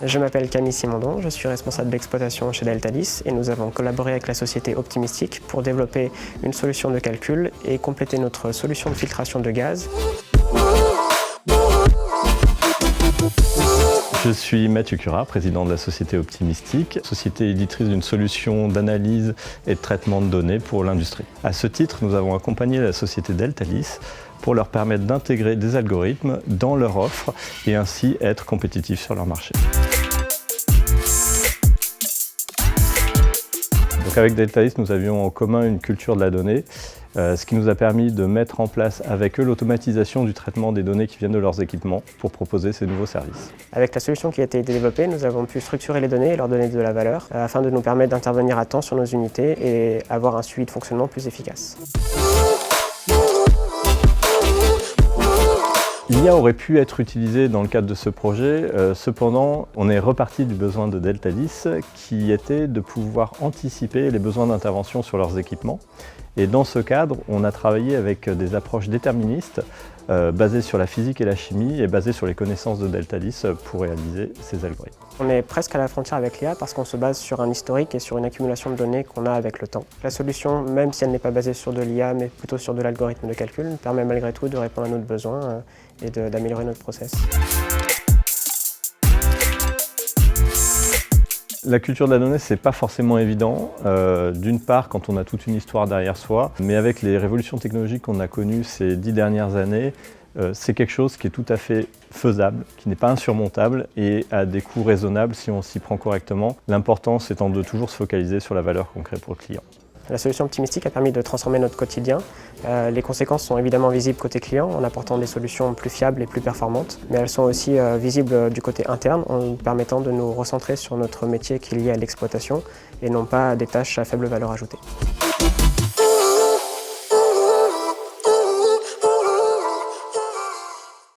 Je m'appelle Camille Simondon, je suis responsable d'exploitation chez Deltalis et nous avons collaboré avec la société Optimistic pour développer une solution de calcul et compléter notre solution de filtration de gaz. Je suis Mathieu Curat, président de la société Optimistic, société éditrice d'une solution d'analyse et de traitement de données pour l'industrie. À ce titre, nous avons accompagné la société Deltalis pour leur permettre d'intégrer des algorithmes dans leur offre et ainsi être compétitifs sur leur marché. Donc avec Deltalis, nous avions en commun une culture de la donnée, ce qui nous a permis de mettre en place avec eux l'automatisation du traitement des données qui viennent de leurs équipements pour proposer ces nouveaux services. Avec la solution qui a été développée, nous avons pu structurer les données et leur donner de la valeur afin de nous permettre d'intervenir à temps sur nos unités et avoir un suivi de fonctionnement plus efficace. L'IA aurait pu être utilisée dans le cadre de ce projet, cependant on est reparti du besoin de Deltalis qui était de pouvoir anticiper les besoins d'intervention sur leurs équipements. Et dans ce cadre, on a travaillé avec des approches déterministes basées sur la physique et la chimie et basées sur les connaissances de Deltalis pour réaliser ces algorithmes. On est presque à la frontière avec l'IA parce qu'on se base sur un historique et sur une accumulation de données qu'on a avec le temps. La solution, même si elle n'est pas basée sur de l'IA mais plutôt sur de l'algorithme de calcul, permet malgré tout de répondre à nos besoins et d'améliorer notre process. La culture de la donnée, c'est pas forcément évident. D'une part, quand on a toute une histoire derrière soi, mais avec les révolutions technologiques qu'on a connues ces 10 dernières années, c'est quelque chose qui est tout à fait faisable, qui n'est pas insurmontable et à des coûts raisonnables si on s'y prend correctement. L'important étant de toujours se focaliser sur la valeur qu'on crée pour le client. La solution Optimistic a permis de transformer notre quotidien. Les conséquences sont évidemment visibles côté client en apportant des solutions plus fiables et plus performantes, mais elles sont aussi visibles du côté interne en nous permettant de nous recentrer sur notre métier qui est lié à l'exploitation et non pas à des tâches à faible valeur ajoutée.